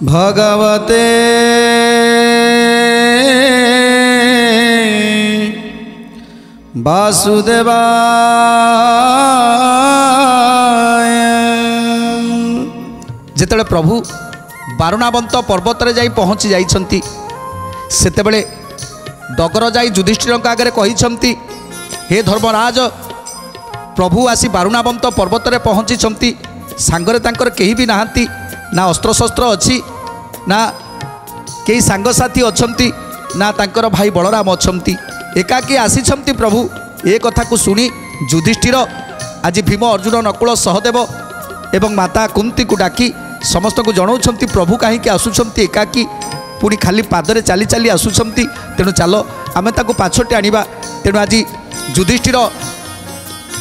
भगवते वासुदेवाय। जेतेबेले प्रभु बारुणावंत पर्वत रे जाई पहुँची जाइछंती सेतेबेले डगर जाई युधिष्ठिर आगे कहिछंती, हे धर्मराज प्रभु आसी बारुणावंत पर्वत रे पहुँची सांगरे तांकर केही भी नाहांती, ना अस्त्रशस्त्र अच्छी ना कई सांगसाथी अच्छंती ना तांकर भाई बलराम अच्छंती, एकाकी आसीछंती प्रभु। ए कथा को सुनी युधिष्ठिर आज भीम अर्जुन नकुल सहदेव एवं माता कुंती को डाकी समस्त को जनाउछंती प्रभु कहीं आसुछंती एकाकी, पुणी खाली पादरे चाली चाली आसुछंती, तेणु चलो आमे ताको पाछटे आनिबा। तेणु आज युधिष्ठिर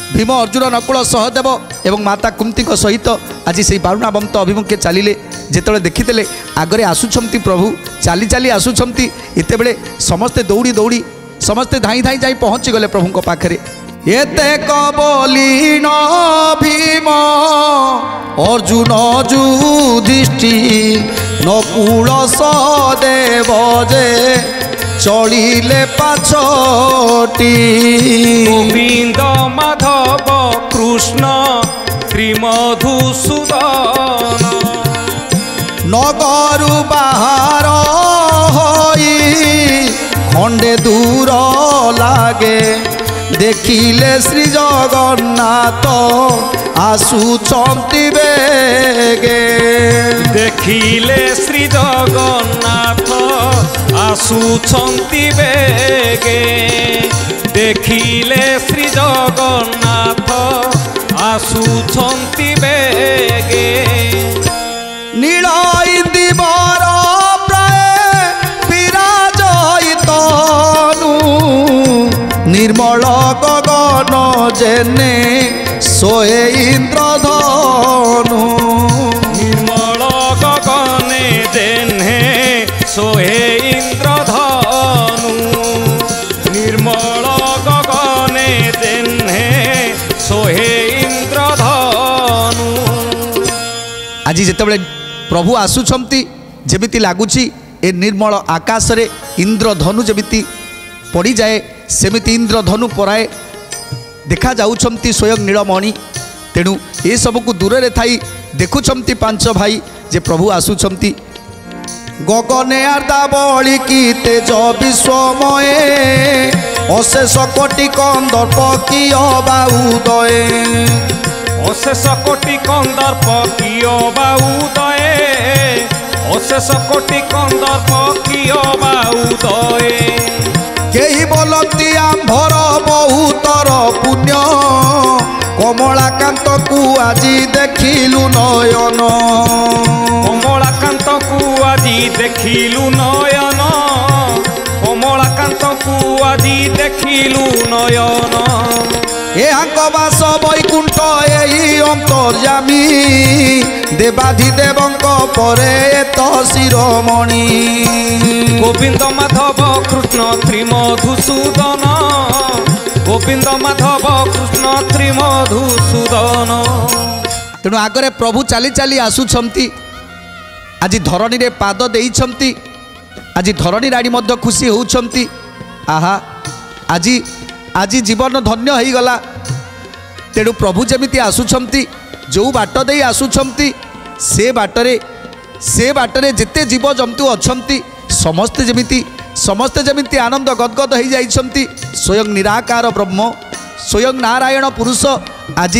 भीम अर्जुन नकुल सहदेव एवं माता कुंती सहित आज से बारुणावंत अभिमुखे चलिले। जेतेबेले देखिदेले आगरे आसुछंती प्रभु चाली चाली आसुछंती, एतेबेले समस्ते दौड़ी दौड़ी समस्ते धाई धाई जाई पहुँची गले प्रभु पाखरे। एते कबलीन भीम अर्जुन युधिष्ठिर नकुल सहदेव जे चलिले पाछटी। गोविंद माधव कृष्ण श्रीमधुसूदन नगरु बाहर होई खंडे दूर लागे देखिले श्री जगन्नाथ आसुचंती बेगे। देखिले श्री जगन्नाथ आसुचंती बेगे, देखिले श्री जगन्नाथ आसुचंती बेगे। नील इंदिवर प्राय विराजयितनु निर्मल गगन जेने सोए इंद्रधनु। निर्मल गगने जेने सोहे इंद्रधनु, निर्मल गगने जेने सोहे इंद्रधनु। आज जेतेबेले प्रभु आसुछंती जेमिति लागुची ए निर्मल आकाश रे इंद्रधनु जेमिति पड़ी जाए सेमिति इंद्रधनु पराए देखा जाउछंती स्वयं नीलमणि। तेणु ए सब को दूर रे थाई देखुछंती पांच भाई जे प्रभु आसुछंती। गगने आर्दा बळी की तेज विश्वमये अशेष कोटि कंदर्प किय बाउदये। अशेष कोटि कंदर्प किय बाउदये, अशेष कोटि कंदर्प किय बाउदये। केही बोलती आंभर बहुतर पुण्य कमलाकांत को आजी देखिलु नयन। कमलाकांत को आजी देखिलु नयन, कमलाकांत को आजी देखिलु नयन। एहांक बास वैकुंठ एही अंतर्यामी देवाधिदेवंक परे एत शिरोमणि। गोविंद माधव कृष्ण श्रीमधुसूदन, गोविंद माधव कृष्ण श्रीमधुसूदन। तेणु आगरे प्रभु चाली चाली आसुछंती। आज धरणी रे पाद देइछंती, आज धरणी राणी मध्य खुशी होउछंती। आहा आज आज जीवन धन्य हो गला। तेणु प्रभु जमिति आसुछंती जो बाट दे आसुछंती से बाटरे जेते जीव जंतु अछंती समस्ते जमिति आनंद गदगद हो जाइछंती। स्वयं निराकार ब्रह्म स्वयं नारायण पुरुष आज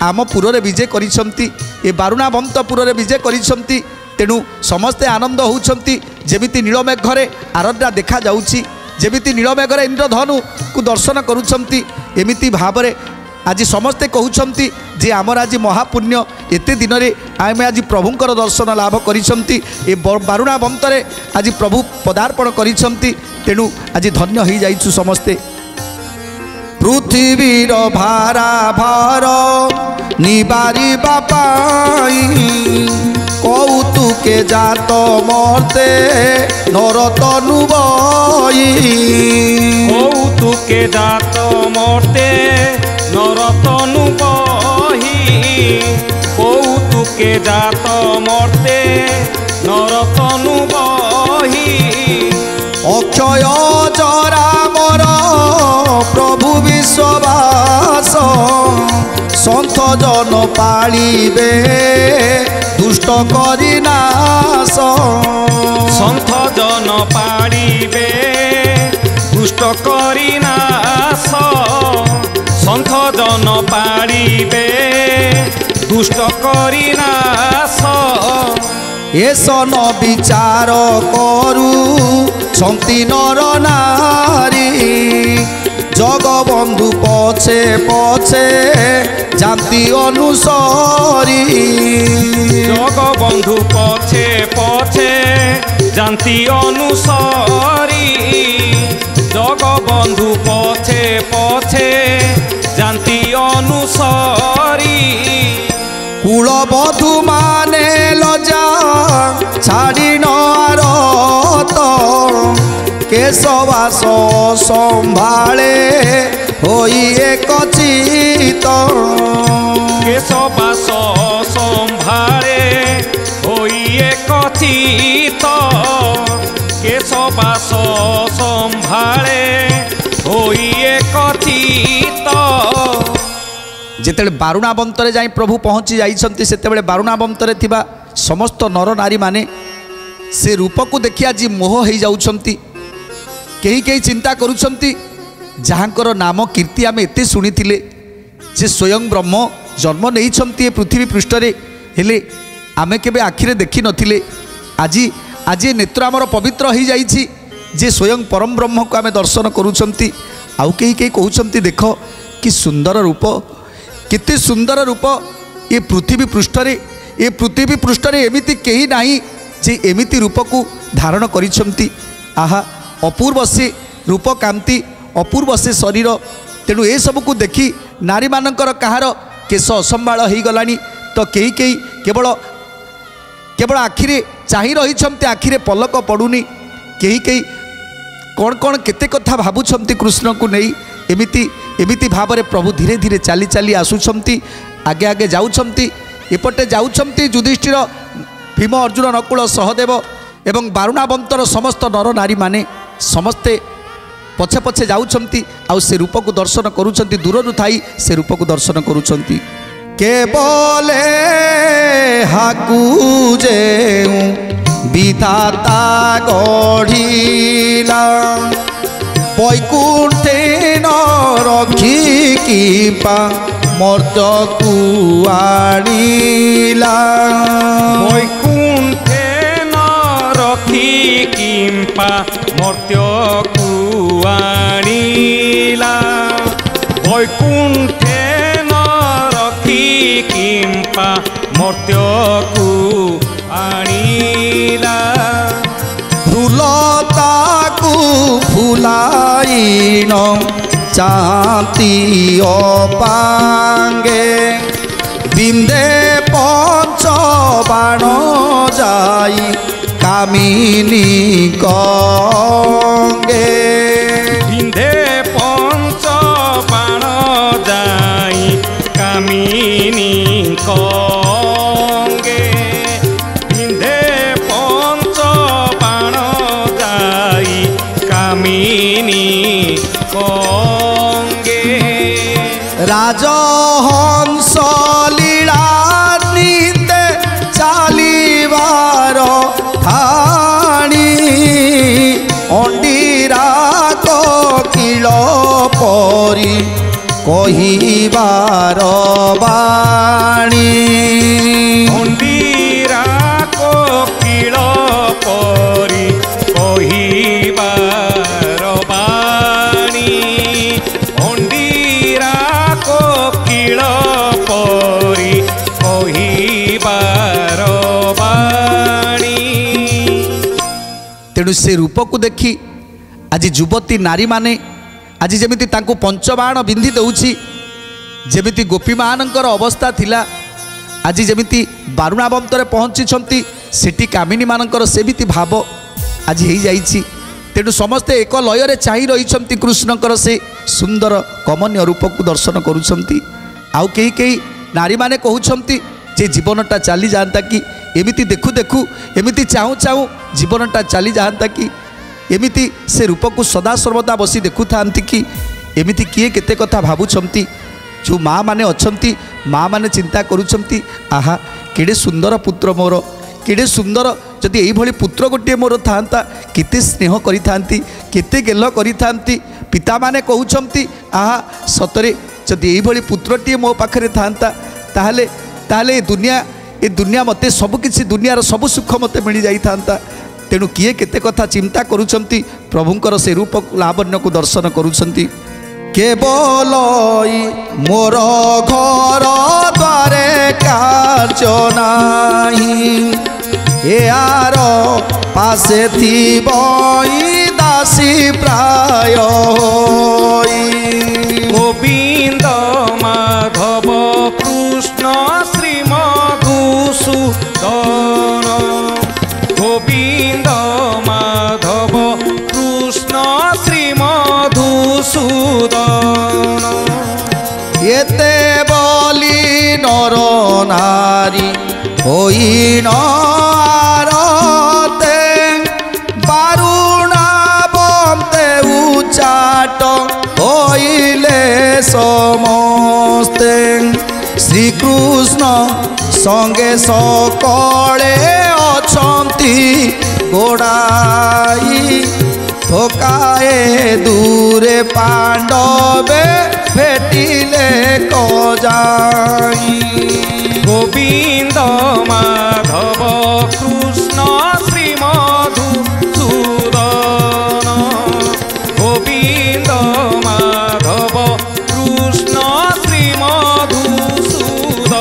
आम पुर रे विजय करिछंती, ए बारुणावंतपुर रे विजय करिछंती। तेणु समस्ते आनंद होउछंती। जेमिति नीलमेघरे आरद्रा देखा जाउची, जेमिति नीलमेघरे इंद्रधनु को दर्शन करुछंती, एमिति भावरे आज समस्ते कहउछंती जे आमर आज महापुण्य एते दिन रे आमे आज प्रभुंकर दर्शन लाभ करिछंती। ए बारुणावंतरे आज प्रभु पदार्पण करिछंती। तेणु आज धन्य हो जाइछु समस्ते। पृथ्वीर भारा भार निबारी बापाई कौतुके जात मर्ते नरतनु बई। कौतुके जात मर्ते नरतनु बही, कौतुके जात मर्ते ନରତନୁ ବହି ଅକ୍ଷୟ ଜରାମର ପ୍ରଭୁ ବିଶ୍ୱବାସ ସନ୍ଥ ଜନ ପାଳିବେ ଦୁଷ୍ଟ କରି ନାଶ ସନ୍ଥ ଜନ ପାଳିବେ ଦୁଷ୍ଟ କରି ନାଶ ସନ୍ଥ ଜନ ପାଳିବେ ଦୁଷ୍ଟ କରି ନାଶ ଏସନ ବିଚାର କରୁ ଛନ୍ତି ନର ନାରୀ ଜଗବନ୍ଧୁ ପଛେ ପଛେ ଜାତି ଅନୁସରୀ ଜଗବନ୍ଧୁ ପଛେ ପଛେ ଜାତି ଅନୁସରୀ ଜଗବନ୍ଧୁ ପଛେ ପଛେ ଜାତି ଅନୁସରୀ কুলবধূ মানে লজা ছাড়ি নারত কেশবাস সম্ভালে হই এক চিত কেশবাস সম্ভালে হই এক চিত কেশবাস সম্ভালে হই এক চিত যেতবে বারুণাবন্তরে যাই প্রভু পৌঁছি যাই সেতবে বারুণাবন্তরে থিবা সমস্ত নর নারী মানে সে রূপকু দেখি আজ মোহ হয়ে যাচ্ছেন কেহি কেহি চিন্তা করুছেন যাহাঙ্কর নাম কীর্তি আমি এতে শুনিলে যে স্বয়ং ব্রহ্ম জন্ম নেইছেন এ পৃথিবী পৃষ্ঠরে হেলে আমি কেবে আখিরে দেখি নথিলে আজি আজি নেত্র আমার পবিত্র হয়ে যাইছি যে স্বয়ং পরম ব্রহ্মকে আমি দর্শন করুছেন আউ কেহি কেহি কହୁছেন দেখ কি সুন্দর রূপ কেতে সুন্দর রূপ এ পৃথিবী পৃষ্ঠরে এমিতি কেহি নাই যে এমিতি রূপকু ধারণ করিছন্তি আহা অপূর্ব সে রূপ কান্তি অপূর্ব সে শরীর তেণু এসবুকু দেখি নারী মানଙ୍କର কাহার কেশ অসম্ভাଳ হইগলানি তো কেহি কেহি কেবল আখিরে চাহি রহিছন্তি আখিরে পলক পড়ুনি কেহি কেহি কণ কণ কেতে কথা ভাবুছন্তি কৃষ্ণকু নেই এমিতি ভাবে প্রভু ধীরে ধীরে চালি চালি আসুছন্তি আগে আগে যাউছন্তি এপটে যাউছন্তি যুধিষ্ঠির ভীম অর্জুন নকুল সহদেব এবং বারুণাবন্তর সমস্ত নর নারী মানে সমস্তে পছে পছে যাউছন্তি আউ সে রূপকু দর্শন করুছন্তি দূরରୁ থাই সে রূপকু দর্শন করুছন্তি কেবলে হাকু যে বিধাতা গঢ়িলা বৈকুণ্ঠে ন রক্ষি কিপা মর্ত্যকু আনিলা বৈকুণ্ঠে ন রক্ষি কিম্পা মর্ত্যকু আনিলা বৈকুণ্ঠে ন রক্ষি কিম্পা মর্ত্যকু আনিলা ফুলতাকু ফুলাইন চাতি অপাঙ্গে বিন্দে পঞ্চবাণ যাই কামিনী কঙ্গে বিন্ধে পঞ্চবাণ যাই কামিনী কঙ্গে বিন্ধে পঞ্চবাণ যাই কামিনী কঙ্গে রাজহংস লীলা নিতে চালিবার ঠাণি অন্ডিরা কিল পরি কহিবার বাণী অন্ডিরা কোকিল পরি কহিবার বাণী অন্ডিরা কোকিল পরি কহিবার বাণী তেণু সে রূপকু দেখি আজ যুবতী নারী মানে আজ যেমিতি তাঙ্কু পঞ্চবাণ বিন্ধি দেউছি যেমিতি গোপীমানଙ୍କର অবস্থা থিলা আজ যেমিতি বারুণাবন্তরে পৌঁছিছন্তি সেটি কামিনী মানଙ୍କର সেমিতি ভাব আজ হয়ে যাইছি তেণু সমস্তে এক লୟରେ চাহি রহিছন্তি কৃষ্ণଙ୍କର সে সুন্দর কমনীয় রূপকু দর্শন করুছন্তি আউ কেহি কেহি নারী মানে কହୁছন্তি যে জীবনটা চালি যান্তা কি एमिति देखु देखु एमिति चाहूँ चाहूँ जीवनटा चली जाता कि एमिति से रूप को सदा सर्वदा बसी देखु था कि एमिति किए केते कथा भावुंट जो माँ मैंने अच्छा माँ मैंने चिंता करुँच आहा केड़े सुंदर पुत्र मोर केड़े सुंदर जदि यही पुत्र गोटे मोर था केते स्नेह करि थांती केते गेल करि थांती पिता माने कहउछंती आहा सतरे जदि यही पुत्रटीए मो पाखरे थांता ताहले ताहले ए दुनिया मते सब किछि दुनियार सब सुख मते मिल जाई थांता तेणु किए केते कथा चिंता करुछंती प्रभुंकर से रूप लावण्य को दर्शन करुछंती केवल मोर घर द्वारे कार्य नाही यार पासे थी दासी प्राय गोविंद माधव कृष्ण श्री मधुसूदन गोविंद माधव कृष्ण श्री मधुसूदन एते बोली नर नारी होइन आरते बारुणा बंते उचाट होइले समस्ते श्रीकृष्ण संगे सकले अछंती गोड़ाई थकाए दूरे पांडवे भेटिले कजाई गोविंद माधव कृष्ण श्री मधुसूदन गोविंद माधव कृष्ण श्री मधुसूदन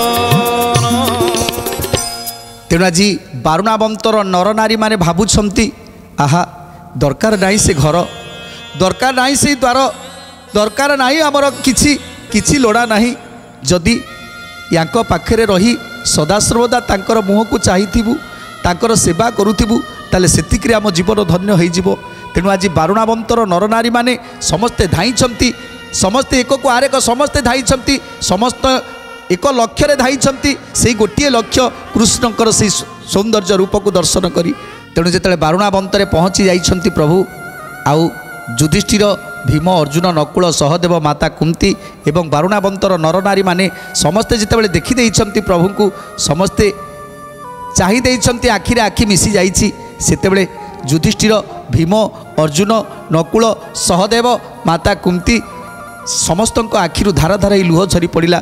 तेणु आज बारुणाबंतर नर नारी माने भावुंट आहा दरकार नहीं से घर दरकार नहीं से द्वार दरकार नहीं आमर किछि किछि लोड़ा नहीं जदि यांक पाखरे रही सदासर्वदा तांकर मुह को चाहिथिबु तांकर सेवा करुथिबु ताले सेतिकरे आम जीवन धन्य होइजिवो तेणु आज बारुणाबंतर नर नारी माने समस्ते धाइछंती समस्ते एक को आरेक समस्ते धाइछंती समस्त एक लक्ष्य धाइछंती से गोटे लक्ष्य कृष्णकर से सौंदर्य रूप को दर्शन करी तेणु जिते बारुणाबंतरे पहुँची जाइछंती प्रभु आउ युधिष्ठिर भीम अर्जुन नकुल सहदेव माता कुंती एवं बारुणाबंतर नर नारी माने समस्ते जितेबाला देखी देइछंती प्रभु को समस्ते चाहि देइछंती आखिरे आखि मिसी जाइछि सेतेबेले युधिष्ठिर भीम अर्जुन नकुल सहदेव माता कुंती समस्तଙ୍କ आखिरु धारा धारा लुह झरी पड़ा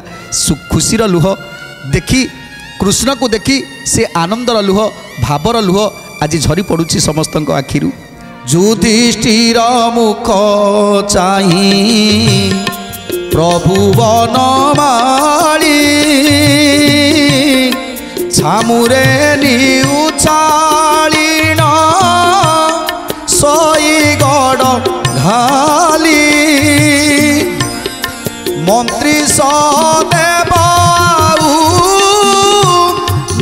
खुशीर लुह देखी कृष्ण को देखी से आनंदर लुह भावर लुह आज झरी पड़ुछि समस्तଙ୍କ आखिरु युधिष्ठिर मुख चाही प्रभु बनमाली छामुरे निउछालीन सोई गड़ घाली मंत्री सदेव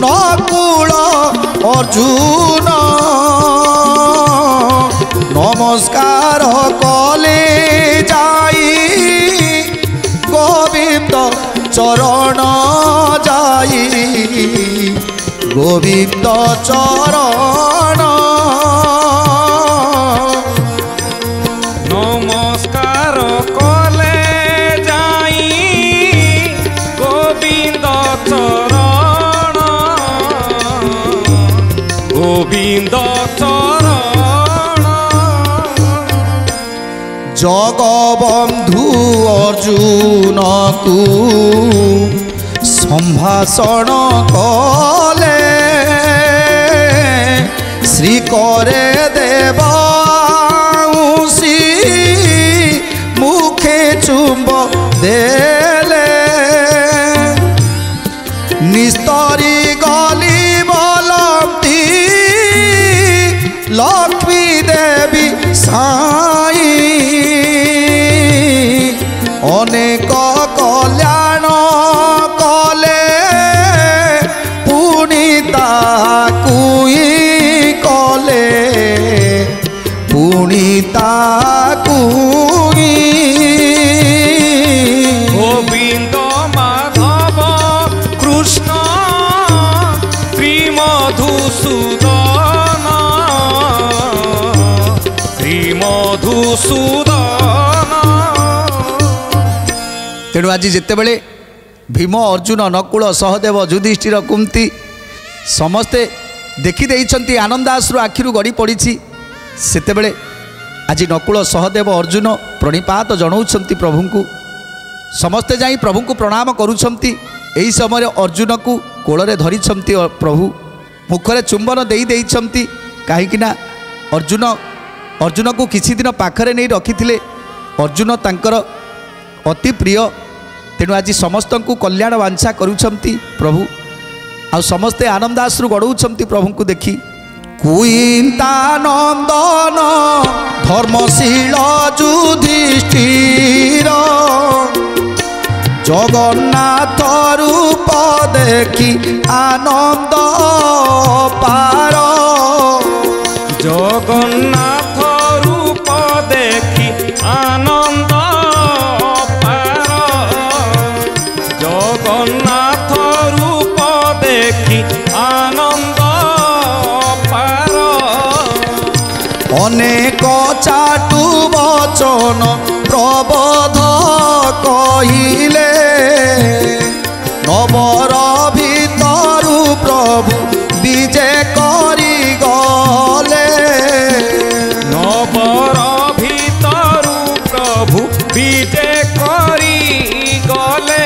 नकुल अर्जुन नमस्कार कले जाई गोविंद चरण जाई गोविंद चरण नमस्कार कले जाई गोविंद चरण गोविंद चरण जगबंधु अर्जुन को संभाषण कले श्री करे देवांसी मुखे चुंब देले निस्तरी गली बोलती लक्ष्मी देवी साई अनेक कल्याण कले पुनि ताकुई कले पुनि ताकुई गोविंद माधव कृष्ण श्री ମଧୁସୂଦନ। ତେଣୁ ଆଜି ଯେତେବେଳେ ଭୀମ ଅର୍ଜୁନ ନକୁଳ ସହଦେବ ଯୁଧିଷ୍ଠିର କୁନ୍ତି ସମସ୍ତେ ଦେଖିଦେଇଛନ୍ତି, ଆନନ୍ଦାଶ୍ରୁ ଆଖିରୁ ଗଡ଼ି ପଡ଼ିଛି, ସେତେବେଳେ ଆଜି ନକୁଳ ସହଦେବ ଅର୍ଜୁନ ପ୍ରଣିପାତ ଜଣାଉଛନ୍ତି ପ୍ରଭୁଙ୍କୁ। ସମସ୍ତେ ଯାଇ ପ୍ରଭୁଙ୍କୁ ପ୍ରଣାମ କରୁଛନ୍ତି। ଏହି ସମୟରେ ଅର୍ଜୁନକୁ କୋଳରେ ଧରିଛନ୍ତି ପ୍ରଭୁ, ମୁଖରେ ଚୁମ୍ବନ ଦେଇଛନ୍ତି। କାହିଁକିନା ଅର୍ଜୁନକୁ କିଛି ଦିନ ପାଖରେ ନେଇ ରଖିଥିଲେ। ଅର୍ଜୁନ ତାଙ୍କର ଅତି ପ୍ରିୟ। ତେଣୁ ଆଜି ସମସ୍ତଙ୍କୁ କଲ୍ୟାଣ ବାଞ୍ଛା କରୁଛନ୍ତି ପ୍ରଭୁ। ଆଉ ସମସ୍ତେ ଆନନ୍ଦାଶ୍ରୁ ଗଡ଼ଉଛନ୍ତି ପ୍ରଭୁଙ୍କୁ ଦେଖି। କୁଇନ୍ତାନନ୍ଦନ ଧର୍ମଶୀଳ ଯୁଧିଷ୍ଠିର ଜଗନ୍ନାଥ ରୂପ ଦେଖି ଆନନ୍ଦ ପାର। ଜଗନ୍ନାଥ ରୂପ ଦେଖି ଆନନ୍ଦ ପାର। ଜଗନ୍ନାଥ ରୂପ ଦେଖି ଆନନ୍ଦ ପାର। ଅନେକ ଚାଟୁ ବଚନ ପ୍ରବୋଧ କହିଲେ ନବର ଭିତରୁ ପ୍ରଭୁ ବିଜେ କରିଗଲେ। ନବର ଭିତରୁ ପ୍ରଭୁ ବିଜେ କରିଗଲେ।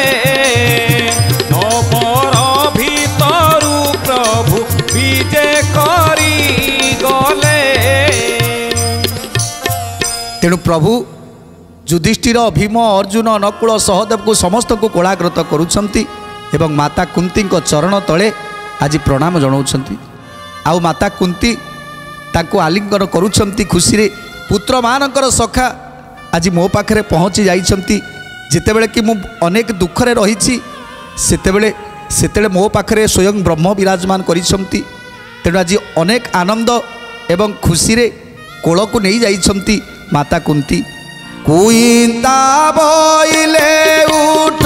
ନବର ଭିତରୁ ପ୍ରଭୁ ବିଜେ କରିଗଲେ। ତେଣୁ ପ୍ରଭୁ ଯୁଧିଷ୍ଠିର ଭୀମ ଅର୍ଜୁନ ନକୁଳ ସହଦେବକୁ ସମସ୍ତଙ୍କୁ କୋଳାଗ୍ରତ କରୁଛନ୍ତି ଏବଂ ମାତା କୁନ୍ତୀଙ୍କ ଚରଣ ତଳେ ଆଜି ପ୍ରଣାମ ଜଣାଉଛନ୍ତି। ଆଉ ମାତା କୁନ୍ତୀ ତାଙ୍କୁ ଆଲିଙ୍ଗନ କରୁଛନ୍ତି ଖୁସିରେ। ପୁତ୍ରମାନଙ୍କର ସଖା ଆଜି ମୋ ପାଖରେ ପହଞ୍ଚି ଯାଇଛନ୍ତି। ଯେତେବେଳେ କି ମୁଁ ଅନେକ ଦୁଃଖରେ ରହିଛି, ସେତେବେଳେ ମୋ ପାଖରେ ସ୍ୱୟଂ ବ୍ରହ୍ମ ବିରାଜମାନ କରିଛନ୍ତି। ତେଣୁ ଆଜି ଅନେକ ଆନନ୍ଦ ଏବଂ ଖୁସିରେ କୋଳକୁ ନେଇ ଯାଇଛନ୍ତି ମାତା କୁନ୍ତୀ। କୁଇନ୍ତା ବଇଲେ ଉଠ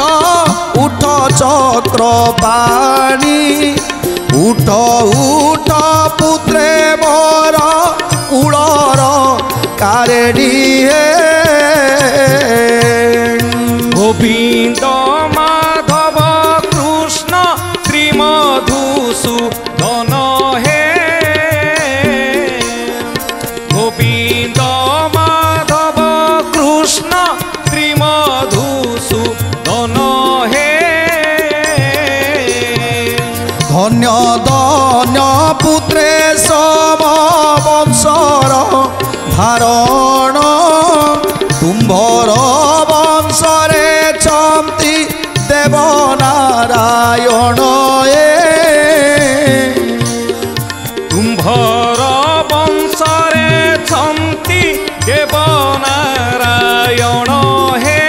ଉଠ ଚକ୍ରପାଣି ଉଠ ଉଠ ପୁତ୍ରେ ମୋର କୁଳର କାରେଡ଼ି ହେ। ଗୋବିନ୍ଦ ମାଧବ କୃଷ୍ଣ ଶ୍ରୀମଧୁସୂଦନ ହେ। ଗୋବିନ୍ଦ ମାଧବ କୃଷ୍ଣ ଶ୍ରୀମଧୁସୂଦନ হে। ধন্য ধন্য পুত্রে সম বংশর ধারণ তুম্ভর বংশরে চম্তি দেবনারায়ণ এ। তুম্ভর বংশরে ছন্তি দেবনারায়ণ হে।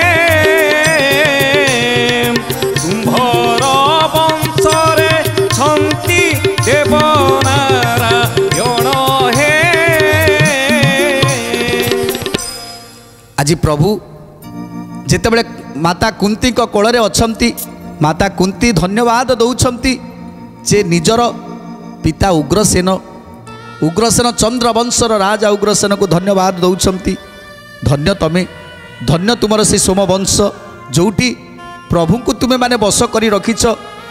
তুম্ভর বংশরে ছন্তি দেবনারায়ণ হে। ଆଜି ପ୍ରଭୁ ଯେତେବେଳେ ମାତା କୁନ୍ତୀଙ୍କ କୋଳରେ ଅଛନ୍ତି, ମାତା କୁନ୍ତୀ ଧନ୍ୟବାଦ ଦେଉଛନ୍ତି ଯେ ନିଜର ପିତା ଉଗ୍ରସେନ ଚନ୍ଦ୍ରବଂଶର ରାଜା ଉଗ୍ରସେନକୁ ଧନ୍ୟବାଦ ଦେଉଛନ୍ତି। ଧନ୍ୟ ତମେ, ଧନ୍ୟ ତୁମର ସେ ସୋମବଂଶ ଯେଉଁଠି ପ୍ରଭୁଙ୍କୁ ତୁମେମାନେ ବଶ କରି ରଖିଛ,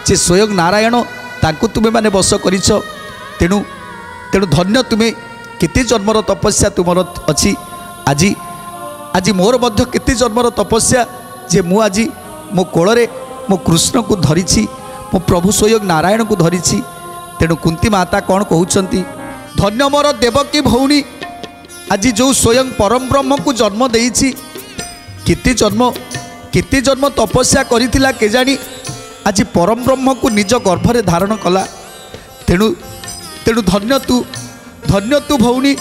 ଯେ ସ୍ୱୟଂ ନାରାୟଣ ତାଙ୍କୁ ତୁମେମାନେ ବଶ କରିଛ। ତେଣୁ ଧନ୍ୟ ତୁମେ। କେତେ ଜନ୍ମର ତପସ୍ୟା ତୁମର ଅଛି। ଆଜି ମୋର ମଧ୍ୟ କେତେ ଜନ୍ମର ତପସ୍ୟା ଯେ ମୁଁ ଆଜି ମୋ କୋଳରେ ମୋ କୃଷ୍ଣକୁ ଧରିଛି, ମୋ ପ୍ରଭୁ ସ୍ୱୟଂ ନାରାୟଣକୁ ଧରିଛି। ତେଣୁ କୁନ୍ତୀ ମାତା କ'ଣ କହୁଛନ୍ତି? ଧନ୍ୟ ମୋର ଦେବକୀ ଭଉଣୀ, ଆଜି ଯେଉଁ ସ୍ୱୟଂ ପରମ ବ୍ରହ୍ମକୁ ଜନ୍ମ ଦେଇଛି। କେତେ ଜନ୍ମ ତପସ୍ୟା କରିଥିଲା କେଜାଣି, ଆଜି ପରମ ବ୍ରହ୍ମକୁ ନିଜ ଗର୍ଭରେ ଧାରଣ କଲା। ତେଣୁ ଧନ୍ୟ ତୁ ଭଉଣୀ,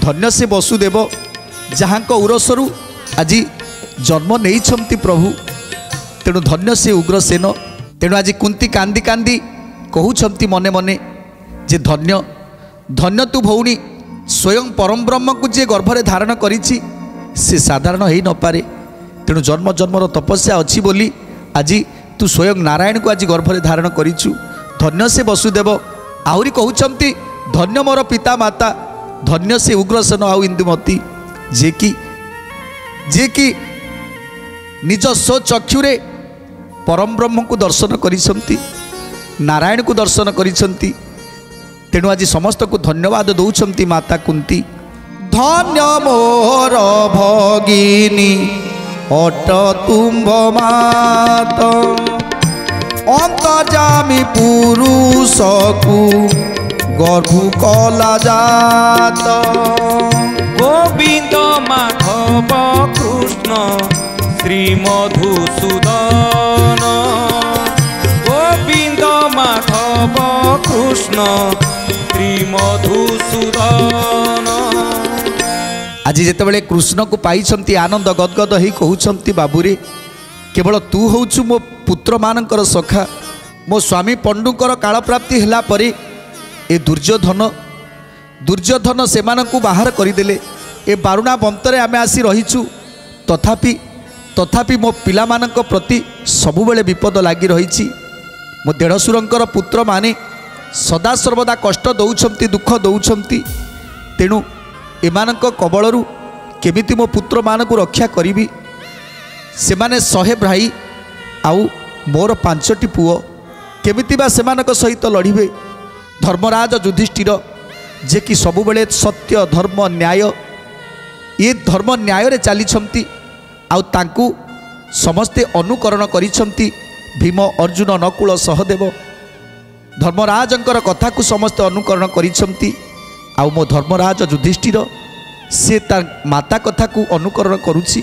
ଧନ୍ୟ ସେ ବସୁଦେବ ଯାହାଙ୍କ ଉରସରୁ ଆଜି ଜନ୍ମ ନେଇଛନ୍ତି ପ୍ରଭୁ। ତେଣୁ ଧନ୍ୟ ସେ ଉଗ୍ରସେନ। ତେଣୁ ଆଜି କୁନ୍ତୀ କାନ୍ଦି କାନ୍ଦି କହୁଛନ୍ତି ମନେ ମନେ ଯେ ଧନ୍ୟ ତୁ ଭଉଣୀ, ସ୍ୱୟଂ ପରମ ବ୍ରହ୍ମକୁ ଯିଏ ଗର୍ଭରେ ଧାରଣ କରିଛି ସେ ସାଧାରଣ ହେଇନପାରେ। ତେଣୁ ଜନ୍ମ ଜନ୍ମର ତପସ୍ୟା ଅଛି ବୋଲି ଆଜି ତୁ ସ୍ୱୟଂ ନାରାୟଣକୁ ଆଜି ଗର୍ଭରେ ଧାରଣ କରିଛୁ। ଧନ୍ୟ ସେ ବସୁଦେବ। ଆହୁରି କହୁଛନ୍ତି ଧନ୍ୟ ମୋର ପିତା ମାତା, ଧନ୍ୟ ସେ ଉଗ୍ରସେନ ଆଉ ଇନ୍ଦୁମତୀ। जे कि निज स्वचक्षुरे परम ब्रह्म को दर्शन करिसंती नारायण को दर्शन करिसंती तेणु आज समस्त को धन्यवाद दौंती माता कुंती। धन्य मोर भगिनी अट तुम्भ मात अंतर्जामी पुरुष को गर्भ कला जात गोविंद माधव कृष्ण श्री मधुसूदन गोविंद माधव कृष्ण श्री मधुसूदन। आज जितेबाला कृष्ण को पाई आनंद गदगद हो कहते बाबूरे केवल तू होचु मो पुत्र मानकर सखा मो स्वामी पंडुकर काल प्राप्ति होला परे ए दुर्योधन से बाहर करदेले ए बारुणा बंतरे आमे आसी रहीचु तथापि मो पिला मानक प्रति सबुबले विपद लगी रही मो देढ़सुरंकर पुत्र माने सदा सर्वदा कष्ट दौरान दुख दौरान तेणु एमानक कबलरू केमिति मो पुत्र मानक रक्षा करी से माने 100 भाई आउ मोर 5टी पुओ केमिति बा सेमानक सहित लड़िबे। धर्मराज युधिष्ठिर जे कि सबुबले सत्य धर्म न्याय ये धर्म न्याय रे चली आउ तांकु समस्ते अनुकरण करिसंती भीम अर्जुन नकुल सहदेव धर्मराजंकर कथा को समस्ते अनुकरण करिसंती आउ मो धर्मराज युधिष्ठिर से ता माता कथा को अनुकरण करुछि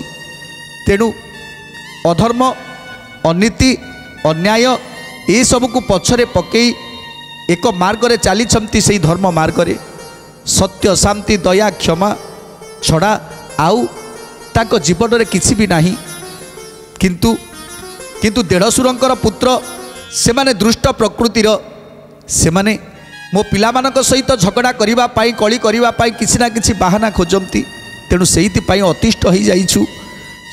तेणु अधर्म अनीति अन्याय ये सब को पछरे पकई एक मार्ग रे चली से धर्म मार्ग रे सत्य शांति दया क्षमा छड़ा आउ ताको जीवन रे किछि भी नाही किंतु देढ़सुरंकर पुत्र से माने दुष्ट प्रकृतिर से माने मो पिलामानक सहित झगड़ा करिबा पाई कली करिबा पाई किछि ना किछि बाहाना खोजंती तेणु सेहिति पाई अतिष्ठ हो जाइछु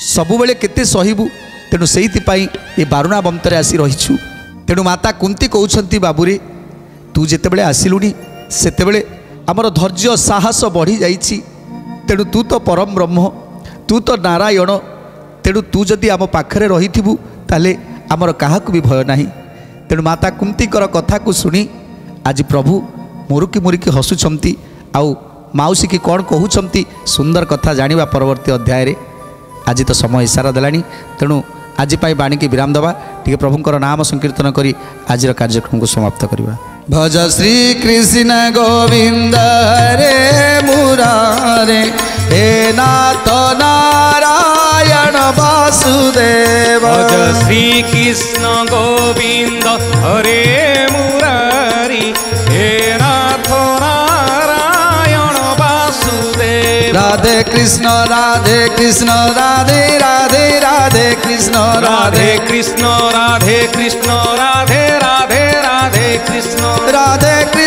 सबुबेले केते सहिबु तेणु सेहिति पाई ए बारुणा बंतरे आसी रहिछु। तेणु माता कुंती कहउछंती बाबूरे तू जेतेबेले आसिलुनी सेतेबेले हमर धैर्य साहस बढ़ी जाइछि तेणु तू तो परम ब्रह्म तू तो नारायण तेणु तू जदि आम पाखरे रहिथिबु ताले आमर काहाकु भी भय नाही। तेणु माता कुंतीकर कथा को सुनी आज प्रभु मुरुकी हसुछंती आउ माउसी की कौन कहउछंती सुंदर कथा जानिबा परवर्ती अध्याय रे आज तो समय इशारा देलानी तेणु आज पाई बाणी की विराम दबा टिके प्रभुंकर नाम संकीर्तन करी आज कार्यक्रम को समाप्त करिबा। भज श्री कृष्ण गोविंद हरे मुरारे हे नाथ नारायण वासुदेव भज श्री कृष्ण गोविंद हरे मुरारी हे नाथ नारायण वासुदेव। राधे कृष्ण राधे कृष्ण राधे राधे राधे कृष्ण राधे कृष्ण राधे कृष्ण राधे राधे राधे कृष्ण राधे कृष्ण